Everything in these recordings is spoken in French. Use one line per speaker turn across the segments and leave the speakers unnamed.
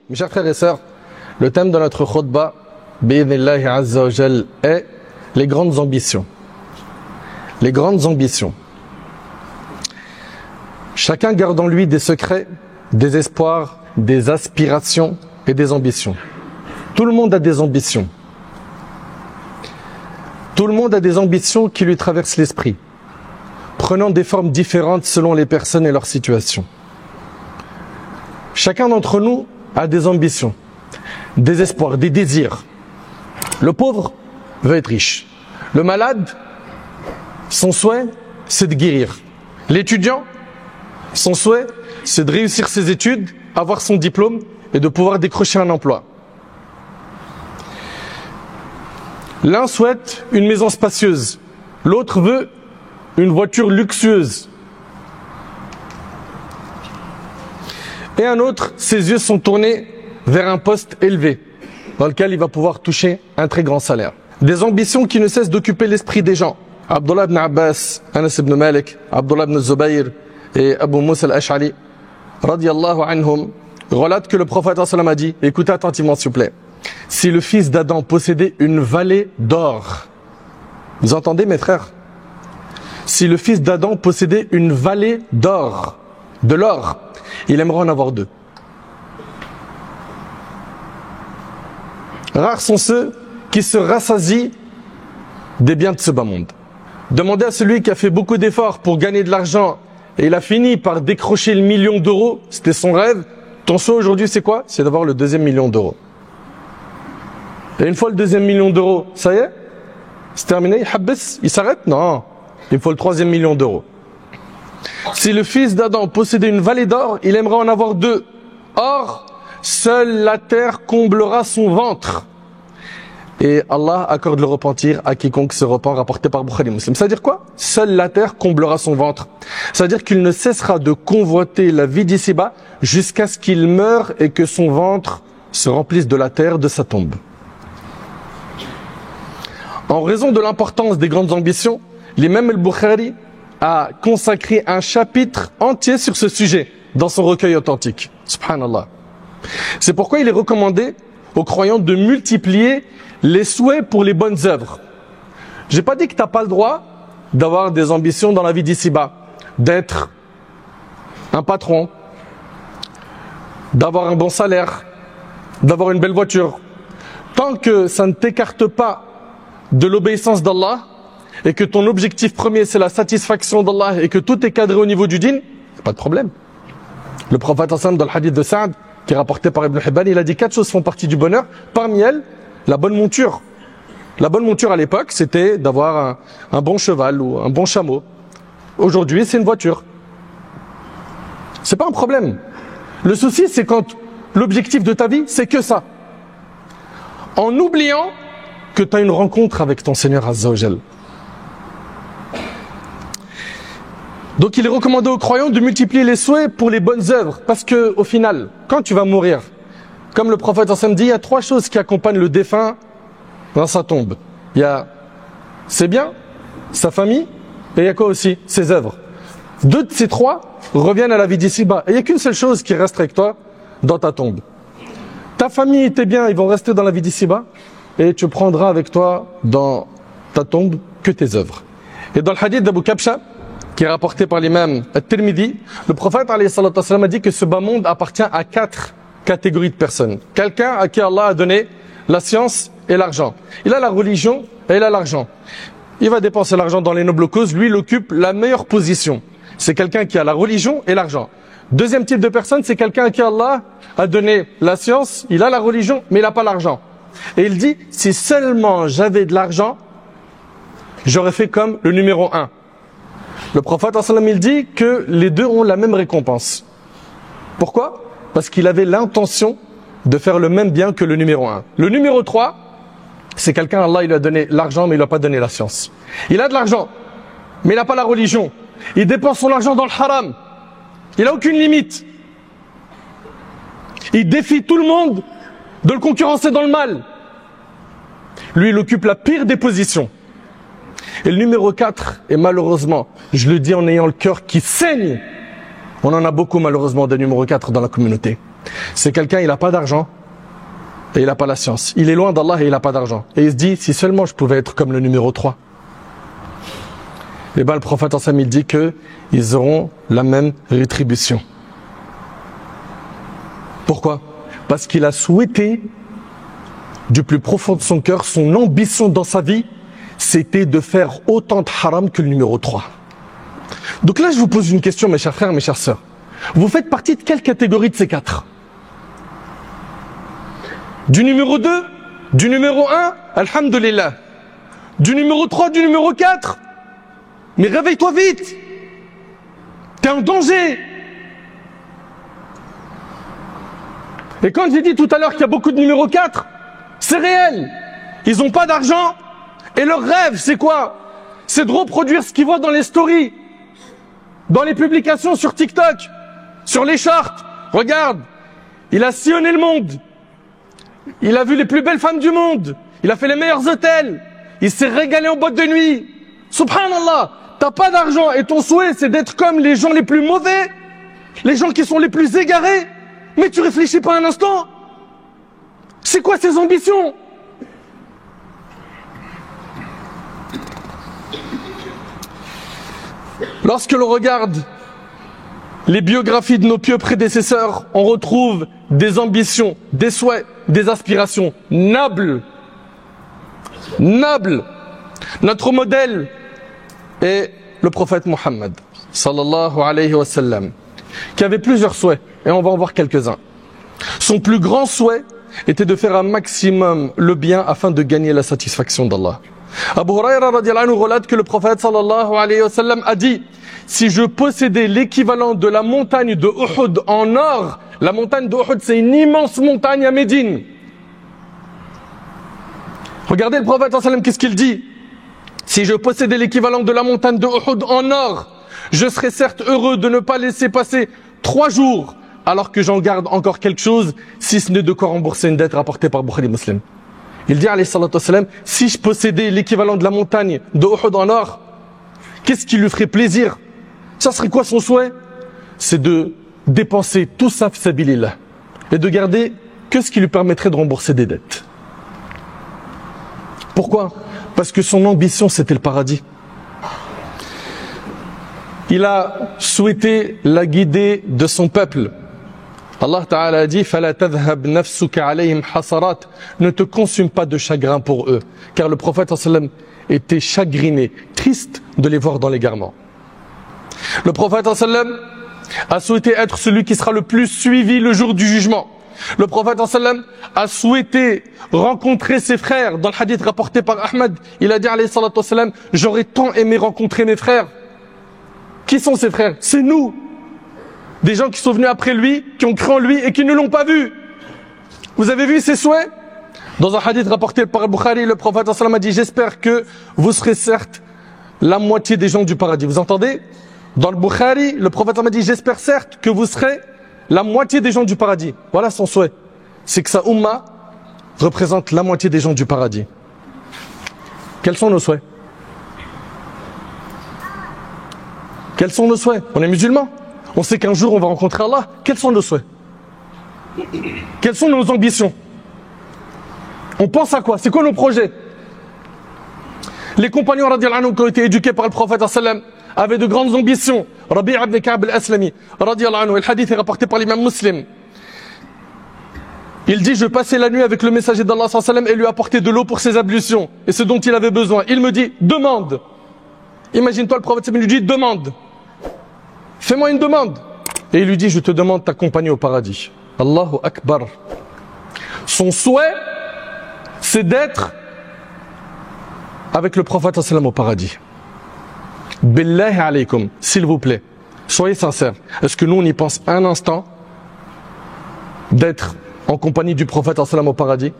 Mes chers frères et sœurs, le thème de notre khutbah, bi'idhnillahi azza wa jal, est les grandes ambitions. Les grandes ambitions. Chacun garde en lui des secrets, des espoirs, des aspirations et des ambitions. Tout le monde a des ambitions. Tout le monde a des ambitions qui lui traversent l'esprit, prenant des formes différentes selon les personnes et leur situation. Chacun d'entre nous a des ambitions, des espoirs, des désirs. Le pauvre veut être riche. Le malade, son souhait, c'est de guérir. L'étudiant, son souhait, c'est de réussir ses études, avoir son diplôme et de pouvoir décrocher un emploi. L'un souhaite une maison spacieuse, l'autre veut une voiture luxueuse. Et un autre, ses yeux sont tournés vers un poste élevé, dans lequel il va pouvoir toucher un très grand salaire. Des ambitions qui ne cessent d'occuper l'esprit des gens. Abdullah ibn Abbas, Anas ibn Malik, Abdullah ibn Zubayr et Abu Musa al-Ash'ari, radiyallahu anhum, relatent que le prophète a dit, écoutez attentivement s'il vous plaît, si le fils d'Adam possédait une vallée d'or, vous entendez mes frères? Si le fils d'Adam possédait une vallée d'or, de l'or, il aimerait en avoir deux. Rares sont ceux qui se rassasient des biens de ce bas monde. Demandez à celui qui a fait beaucoup d'efforts pour gagner de l'argent et il a fini par décrocher le million d'euros, c'était son rêve. Ton souhait aujourd'hui c'est quoi? C'est d'avoir le deuxième million d'euros. Et une fois le deuxième million d'euros, ça y est? C'est terminé? Il s'arrête? Non. Il faut le troisième million d'euros. Si le fils d'Adam possédait une vallée d'or, il aimerait en avoir deux. Or, seule la terre comblera son ventre. Et Allah accorde le repentir à quiconque se repent, rapporté par Bukhari Muslim. C'est-à-dire quoi? Seule la terre comblera son ventre. C'est-à-dire qu'il ne cessera de convoiter la vie d'ici-bas jusqu'à ce qu'il meure et que son ventre se remplisse de la terre de sa tombe. En raison de l'importance des grandes ambitions, l'imam al-Bukhari a consacré un chapitre entier sur ce sujet dans son recueil authentique. Subhanallah. C'est pourquoi il est recommandé aux croyants de multiplier les souhaits pour les bonnes œuvres. J'ai pas dit que tu n'as pas le droit d'avoir des ambitions dans la vie d'ici-bas, d'être un patron, d'avoir un bon salaire, d'avoir une belle voiture. Tant que ça ne t'écarte pas de l'obéissance d'Allah et que ton objectif premier c'est la satisfaction d'Allah et que tout est cadré au niveau du dîn, pas de problème. Le prophète dans le hadith de Sa'd qui est rapporté par Ibn Hibban, il a dit 4 choses font partie du bonheur. Parmi elles, la bonne monture. La bonne monture à l'époque, c'était d'avoir un bon cheval ou un bon chameau. Aujourd'hui, c'est une voiture. C'est pas un problème. Le souci, c'est quand l'objectif de ta vie, c'est que ça. En oubliant que tu as une rencontre avec ton Seigneur Azza wa Jal. Donc il est recommandé aux croyants de multiplier les souhaits pour les bonnes œuvres. Parce que au final, quand tu vas mourir, comme le prophète dit, il y a 3 choses qui accompagnent le défunt dans sa tombe. Il y a ses biens, sa famille, et il y a quoi aussi? Ses œuvres. 2 de ces 3 reviennent à la vie d'ici-bas. Et il n'y a qu'une seule chose qui reste avec toi dans ta tombe. Ta famille et tes biens, ils vont rester dans la vie d'ici-bas, et tu prendras avec toi dans ta tombe que tes œuvres. Et dans le hadith d'Abu Kabsha, qui est rapporté par l'imam At-Tirmidhi, le prophète a dit que ce bas monde appartient à 4 catégories de personnes. Quelqu'un à qui Allah a donné la science et l'argent. Il a la religion et il a l'argent. Il va dépenser l'argent dans les nobles causes. Lui, il occupe la meilleure position. C'est quelqu'un qui a la religion et l'argent. Deuxième type de personne, c'est quelqu'un à qui Allah a donné la science, il a la religion, mais il n'a pas l'argent. Et il dit, si seulement j'avais de l'argent, j'aurais fait comme le numéro 1. Le prophète il dit que les deux ont la même récompense. Pourquoi? Parce qu'il avait l'intention de faire le même bien que le numéro 1. Le numéro 3, c'est quelqu'un, Allah il lui a donné l'argent mais il lui a pas donné la science. Il a de l'argent, mais il n'a pas la religion. Il dépense son argent dans le haram. Il n'a aucune limite. Il défie tout le monde de le concurrencer dans le mal. Lui, il occupe la pire des positions. Et le numéro 4, et malheureusement, je le dis en ayant le cœur qui saigne, on en a beaucoup malheureusement des numéros 4 dans la communauté. C'est quelqu'un, il n'a pas d'argent et il n'a pas la science. Il est loin d'Allah et il n'a pas d'argent. Et il se dit, si seulement je pouvais être comme le numéro 3. Et bien le prophète ensemble, il dit qu'ils auront la même rétribution. Pourquoi? Parce qu'il a souhaité, du plus profond de son cœur, son ambition dans sa vie, c'était de faire autant de haram que le numéro 3. Donc là, je vous pose une question, mes chers frères, mes chères sœurs. Vous faites partie de quelle catégorie de ces 4? Du numéro 2? Du numéro 1? Alhamdulillah. Du numéro 3? Du numéro 4? Mais réveille-toi vite! T'es en danger! Et quand j'ai dit tout à l'heure qu'il y a beaucoup de numéro 4, c'est réel. Ils n'ont pas d'argent et leur rêve, c'est quoi? C'est de reproduire ce qu'ils voient dans les stories, dans les publications sur TikTok, sur les shorts. Regarde, il a sillonné le monde. Il a vu les plus belles femmes du monde. Il a fait les meilleurs hôtels. Il s'est régalé en boîte de nuit. Subhanallah, t'as pas d'argent et ton souhait c'est d'être comme les gens les plus mauvais, les gens qui sont les plus égarés. Mais tu réfléchis pas un instant. C'est quoi ces ambitions? Lorsque l'on regarde les biographies de nos pieux prédécesseurs, on retrouve des ambitions, des souhaits, des aspirations nobles. Nobles. Notre modèle est le prophète Mohammed, sallallahu alayhi wa sallam, qui avait plusieurs souhaits, et on va en voir quelques-uns. Son plus grand souhait était de faire un maximum le bien afin de gagner la satisfaction d'Allah. Abu Huraira radiyallahu anhu relate que le prophète sallallahu alayhi wa sallam a dit: si je possédais l'équivalent de la montagne de Uhud en or, la montagne de Uhud c'est une immense montagne à Médine. Regardez le prophète sallallahu alayhi wa sallam, qu'est-ce qu'il dit? Si je possédais l'équivalent de la montagne de Uhud en or, je serais certes heureux de ne pas laisser passer 3 jours alors que j'en garde encore quelque chose, si ce n'est de quoi rembourser une dette rapportée par Bukhari Muslim. Il dit alayhi salatu wassalam, si je possédais l'équivalent de la montagne de Uhud en or, qu'est-ce qui lui ferait plaisir? Ça serait quoi son souhait? C'est de dépenser tout ça fi sabilillah et de garder que ce qui lui permettrait de rembourser des dettes. Pourquoi? Parce que son ambition c'était le paradis. Il a souhaité la guider de son peuple. Allah Ta'ala a dit: Fala tadhhab nafsuka alayhim hasarat. Ne te consume pas de chagrin pour eux. Car le prophète sallam était chagriné, triste de les voir dans l'égarement. Le prophète sallam a souhaité être celui qui sera le plus suivi le jour du jugement. Le prophète sallam a souhaité rencontrer ses frères. Dans le hadith rapporté par Ahmad, il a dit alayhi salatu wassalam: j'aurais tant aimé rencontrer mes frères. Qui sont ses frères? C'est nous. Des gens qui sont venus après lui, qui ont cru en lui et qui ne l'ont pas vu. Vous avez vu ses souhaits? Dans un hadith rapporté par Bukhari, le prophète sallam a dit: j'espère que vous serez certes la moitié des gens du paradis. Vous entendez? Dans le Bukhari, le prophète sallam a dit: j'espère certes que vous serez la moitié des gens du paradis. Voilà son souhait. C'est que sa umma représente la moitié des gens du paradis. Quels sont nos souhaits? Quels sont nos souhaits? On est musulmans. On sait qu'un jour on va rencontrer Allah. Quels sont nos souhaits? Quelles sont nos ambitions? On pense à quoi? C'est quoi nos projets? Les compagnons radiyallahu anhu qui ont été éduqués par le prophète sallam avaient de grandes ambitions. Rabi' ibn Ka'b al-Aslami radiyallahu anhu, le hadith est rapporté par l'imam Muslim. Il dit: je passais la nuit avec le messager d'Allah sallam et lui apportais de l'eau pour ses ablutions et ce dont il avait besoin. Il me dit: demande. Imagine-toi, le prophète sallam lui dit: demande. Fais-moi une demande. Et il lui dit: je te demande d'accompagner au paradis. Allahu Akbar. Son souhait, c'est d'être avec le prophète sallam au paradis. Billahi alaykum, s'il vous plaît, soyez sincères. Est-ce que nous on y pense un instant d'être en compagnie du prophète sallam au paradis?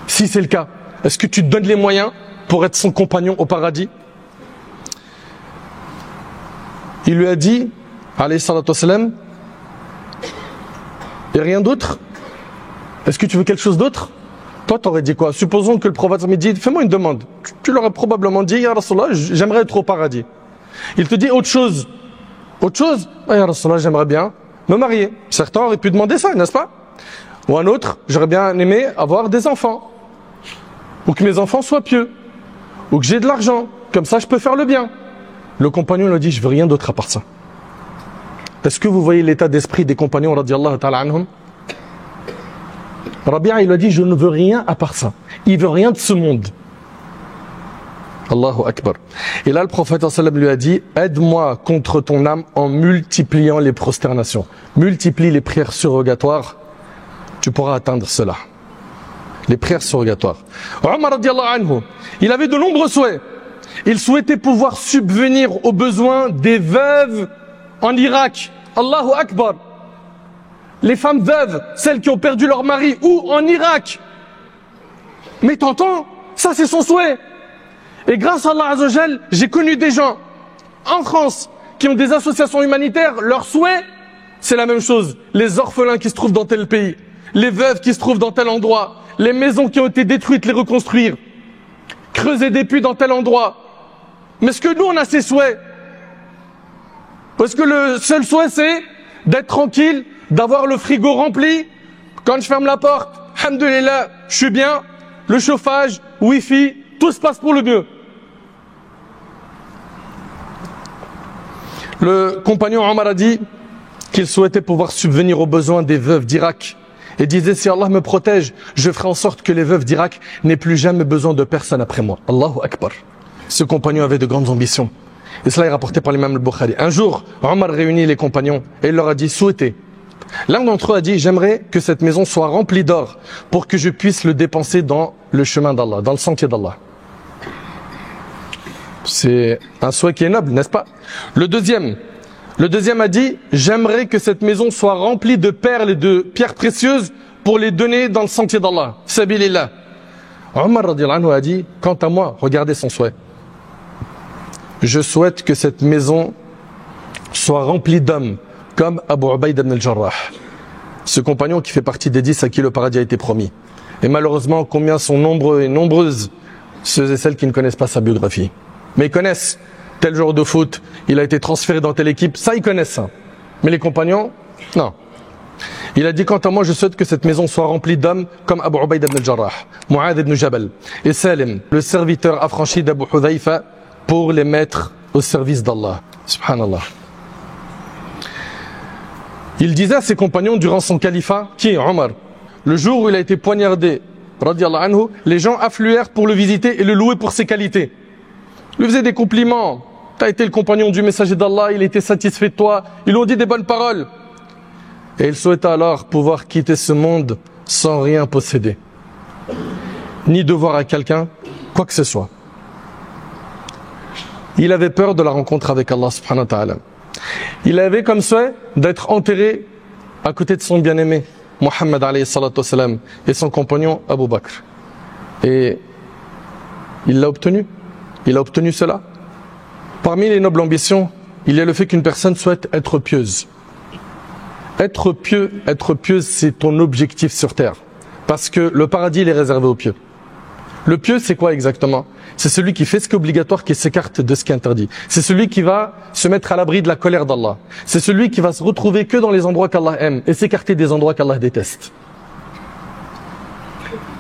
Si c'est le cas, est-ce que tu te donnes les moyens pour être son compagnon au paradis? Il lui a dit, alayhi salatu wassalam, et rien d'autre? Est-ce que tu veux quelque chose d'autre? Toi, t'aurais dit quoi? Supposons que le prophète me dit: fais-moi une demande. Tu l'aurais probablement dit: Ya Rasulallah, j'aimerais être au paradis. Il te dit autre chose. Autre chose? Ah, Ya Rasulallah, j'aimerais bien me marier. Certains auraient pu demander ça, n'est-ce pas? Ou un autre, j'aurais bien aimé avoir des enfants. Ou que mes enfants soient pieux. Ou que j'ai de l'argent. Comme ça, je peux faire le bien. Le compagnon lui dit, je veux rien d'autre à part ça. Est-ce que vous voyez l'état d'esprit des compagnons, radiyallahu ta'ala anhum? Rabi'a, il lui a dit, je ne veux rien à part ça. Il veut rien de ce monde. Allahu Akbar. Et là, le prophète sallam lui a dit, aide-moi contre ton âme en multipliant les prosternations. Multiplie les prières surrogatoires, tu pourras atteindre cela. Les prières surrogatoires. Omar radiyallahu anhu, il avait de nombreux souhaits. Il souhaitait pouvoir subvenir aux besoins des veuves en Irak. Allahu Akbar. Les femmes veuves, celles qui ont perdu leur mari, ou en Irak. Mais t'entends, ça c'est son souhait. Et grâce à Allah Azzawajal, j'ai connu des gens en France qui ont des associations humanitaires. Leur souhait, c'est la même chose. Les orphelins qui se trouvent dans tel pays, les veuves qui se trouvent dans tel endroit, les maisons qui ont été détruites, les reconstruire, creuser des puits dans tel endroit. Mais est-ce que nous on a ces souhaits? Parce que le seul souhait c'est d'être tranquille, d'avoir le frigo rempli, quand je ferme la porte, alhamdoulilah, je suis bien, le chauffage, wifi, tout se passe pour le mieux. Le compagnon Omar a dit qu'il souhaitait pouvoir subvenir aux besoins des veuves d'Irak et disait, si Allah me protège, je ferai en sorte que les veuves d'Irak n'aient plus jamais besoin de personne après moi. Allahu Akbar. Ce compagnon avait de grandes ambitions. Et cela est rapporté par l'imam al-Bukhari. Un jour, Omar réunit les compagnons et il leur a dit, souhaitez. L'un d'entre eux a dit, j'aimerais que cette maison soit remplie d'or pour que je puisse le dépenser dans le chemin d'Allah, dans le sentier d'Allah. C'est un souhait qui est noble, n'est-ce pas? Le deuxième a dit, j'aimerais que cette maison soit remplie de perles et de pierres précieuses pour les donner dans le sentier d'Allah. Sabilillah. Omar radiyallahu anhu a dit, quant à moi, regardez son souhait. Je souhaite que cette maison soit remplie d'hommes comme Abu Ubayd ibn al-Jarrah, ce compagnon qui fait partie des 10 à qui le paradis a été promis. Et malheureusement, combien sont nombreux et nombreuses ceux et celles qui ne connaissent pas sa biographie. Mais ils connaissent tel joueur de foot, il a été transféré dans telle équipe, ça ils connaissent ça. Mais les compagnons, non. Il a dit, quant à moi, je souhaite que cette maison soit remplie d'hommes comme Abu Ubayd ibn al-Jarrah, Mu'adh ibn Jabal et Salim, le serviteur affranchi d'Abu Hudhayfa, pour les mettre au service d'Allah. Subhanallah. Il disait à ses compagnons durant son califat, qui est Omar, le jour où il a été poignardé, radiyallahu anhu, les gens affluèrent pour le visiter et le louer pour ses qualités. Il lui faisait des compliments. Tu as été le compagnon du messager d'Allah, il était satisfait de toi, ils lui ont dit des bonnes paroles. Et il souhaita alors pouvoir quitter ce monde sans rien posséder, ni devoir à quelqu'un quoi que ce soit. Il avait peur de la rencontre avec Allah subhanahu wa ta'ala. Il avait comme souhait d'être enterré à côté de son bien-aimé Muhammad alayhi salatu wassalam et son compagnon Abu Bakr. Et il l'a obtenu. Il a obtenu cela. Parmi les nobles ambitions, il y a le fait qu'une personne souhaite être pieuse. Être pieuse, c'est ton objectif sur terre. Parce que le paradis, il est réservé aux pieux. Le pieux, c'est quoi exactement? C'est celui qui fait ce qui est obligatoire, qui s'écarte de ce qui est interdit. C'est celui qui va se mettre à l'abri de la colère d'Allah. C'est celui qui va se retrouver que dans les endroits qu'Allah aime et s'écarter des endroits qu'Allah déteste.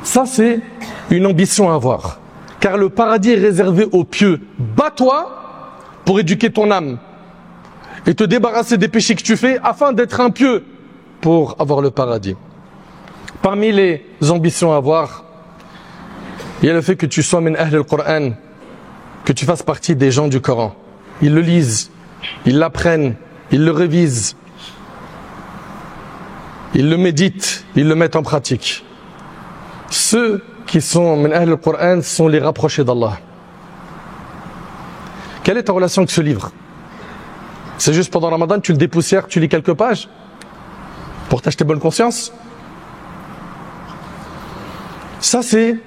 Ça, c'est une ambition à avoir. Car le paradis est réservé aux pieux. Bats-toi pour éduquer ton âme et te débarrasser des péchés que tu fais afin d'être un pieux pour avoir le paradis. Parmi les ambitions à avoir, il y a le fait que tu sois min ahl al-Qur'an, que tu fasses partie des gens du Coran. Ils le lisent, ils l'apprennent, ils le révisent, ils le méditent, ils le mettent en pratique. Ceux qui sont min ahl al-Qur'an sont les rapprochés d'Allah. Quelle est ta relation avec ce livre? C'est juste pendant Ramadan, tu le dépoussières, tu lis quelques pages pour t'acheter bonne conscience? Ça, c'est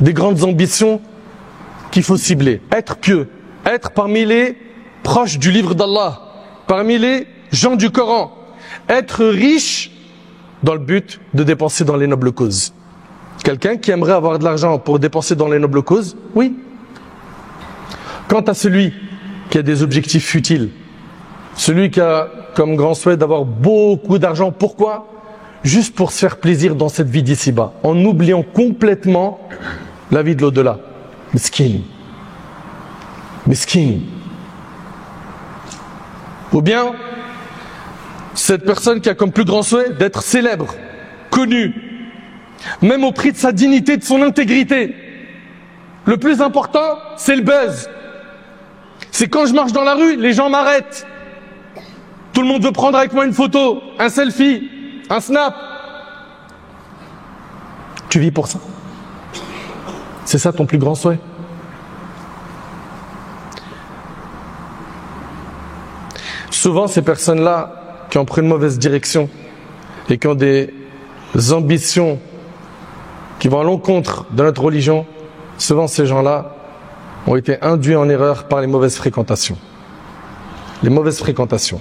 des grandes ambitions qu'il faut cibler. Être pieux, être parmi les proches du livre d'Allah, parmi les gens du Coran, être riche dans le but de dépenser dans les nobles causes. Quelqu'un qui aimerait avoir de l'argent pour dépenser dans les nobles causes, oui. Quant à celui qui a des objectifs futiles, Celui qui a comme grand souhait d'avoir beaucoup d'argent. Pourquoi? Juste pour se faire plaisir dans cette vie d'ici-bas, en oubliant complètement la vie de l'au-delà. Miskin. Miskin. Ou bien, cette personne qui a comme plus grand souhait d'être célèbre, connu, même au prix de sa dignité, de son intégrité. Le plus important, c'est le buzz. C'est quand je marche dans la rue, les gens m'arrêtent. Tout le monde veut prendre avec moi une photo, un selfie, un snap. Tu vis pour ça. C'est ça ton plus grand souhait. Souvent, ces personnes-là qui ont pris une mauvaise direction et qui ont des ambitions qui vont à l'encontre de notre religion, souvent ces gens-là ont été induits en erreur par les mauvaises fréquentations. Les mauvaises fréquentations.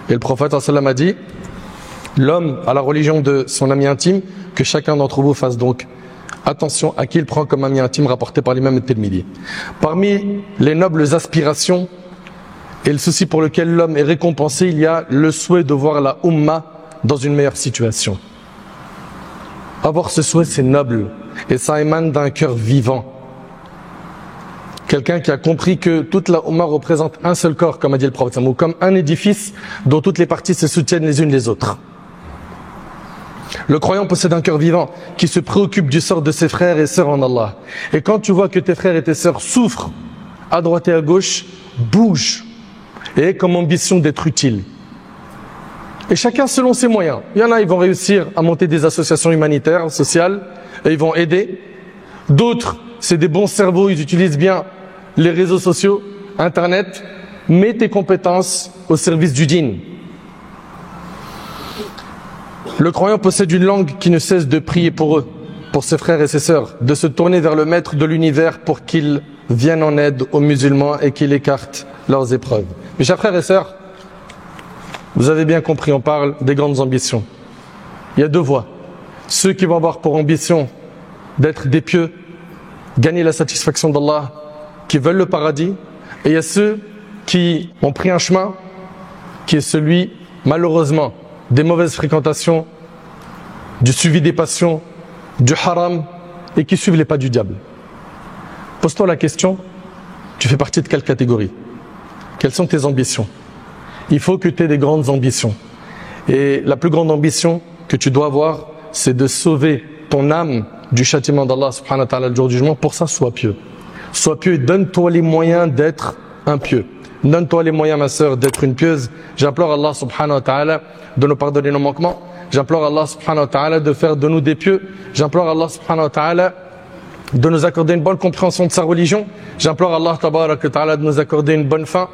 Et le prophète sallallahu alayhi wa sallam a dit, l'homme a la religion de son ami intime, que chacun d'entre vous fasse donc attention à qui il prend comme ami intime, rapporté par l'imam at-Tirmidhi. Parmi les nobles aspirations et le souci pour lequel l'homme est récompensé, il y a le souhait de voir la Ummah dans une meilleure situation. Avoir ce souhait, c'est noble et ça émane d'un cœur vivant. Quelqu'un qui a compris que toute la Ummah représente un seul corps, comme a dit le prophète, ou comme un édifice dont toutes les parties se soutiennent les unes les autres. Le croyant possède un cœur vivant qui se préoccupe du sort de ses frères et sœurs en Allah. Et quand tu vois que tes frères et tes sœurs souffrent à droite et à gauche, bouge et aie comme ambition d'être utile. Et chacun selon ses moyens. Il y en a, ils vont réussir à monter des associations humanitaires, sociales, et ils vont aider. D'autres, c'est des bons cerveaux, ils utilisent bien les réseaux sociaux, Internet. Mets tes compétences au service du dîn. Le croyant possède une langue qui ne cesse de prier pour eux, pour ses frères et ses sœurs, de se tourner vers le maître de l'univers pour qu'il vienne en aide aux musulmans et qu'il écarte leurs épreuves. Mes chers frères et sœurs, vous avez bien compris, on parle des grandes ambitions. Il y a deux voies. Ceux qui vont avoir pour ambition d'être des pieux, gagner la satisfaction d'Allah, qui veulent le paradis, et il y a ceux qui ont pris un chemin qui est celui, malheureusement, des mauvaises fréquentations, du suivi des passions, du haram, et qui suivent les pas du diable. Pose-toi la question, tu fais partie de quelle catégorie? Quelles sont tes ambitions? Il faut que tu aies des grandes ambitions. Et la plus grande ambition que tu dois avoir, c'est de sauver ton âme du châtiment d'Allah subhanahu wa ta'ala le jour du jugement. Pour ça, sois pieux. Sois pieux et donne-toi les moyens d'être un pieux. Donne-toi les moyens, ma sœur, d'être une pieuse. J'implore Allah subhanahu wa ta'ala de nous pardonner nos manquements. J'implore Allah subhanahu wa ta'ala de faire de nous des pieux. J'implore Allah subhanahu wa ta'ala de nous accorder une bonne compréhension de sa religion. J'implore Allah tabarak wa ta'ala de nous accorder une bonne fin.